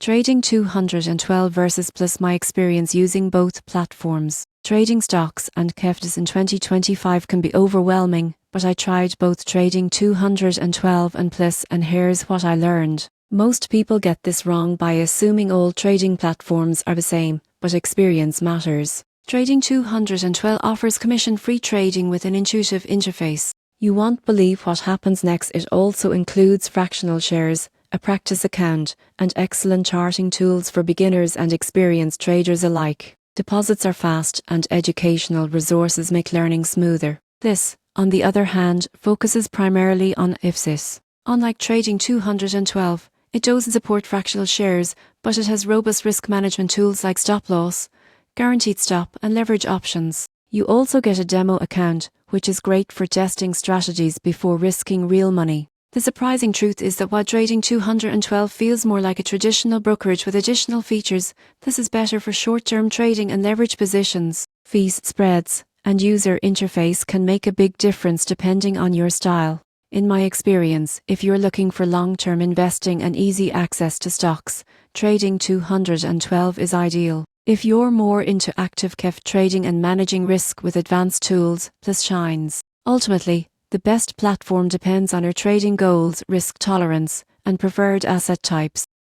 Trading 212 versus plus my experience using both platforms. Trading stocks and KEFTs in 2025 can be overwhelming, but I tried both Trading 212 and plus, and here's what I learned. Most people get this wrong by assuming all trading platforms are the same, but experience matters. Trading 212 offers commission-free trading with an intuitive interface. You won't believe what happens next. It also includes fractional shares, a practice account, and excellent charting tools for beginners and experienced traders alike. Deposits are fast, and educational resources make learning smoother. This, on the other hand, focuses primarily on IFSIS. Unlike Trading 212, it doesn't support fractional shares, but it has robust risk management tools like stop loss, guaranteed stop, and leverage options. You also get a demo account, which is great for testing strategies before risking real money. The surprising truth is that while Trading 212 feels more like a traditional brokerage with additional features, this is better for short-term trading and leverage positions. Fees, spreads, and user interface can make a big difference depending on your style. In my experience, if you're looking for long-term investing and easy access to stocks, Trading 212 is ideal. If you're more into active KEFT trading and managing risk with advanced tools, plus shines. Ultimately, the best platform depends on your trading goals, risk tolerance, and preferred asset types.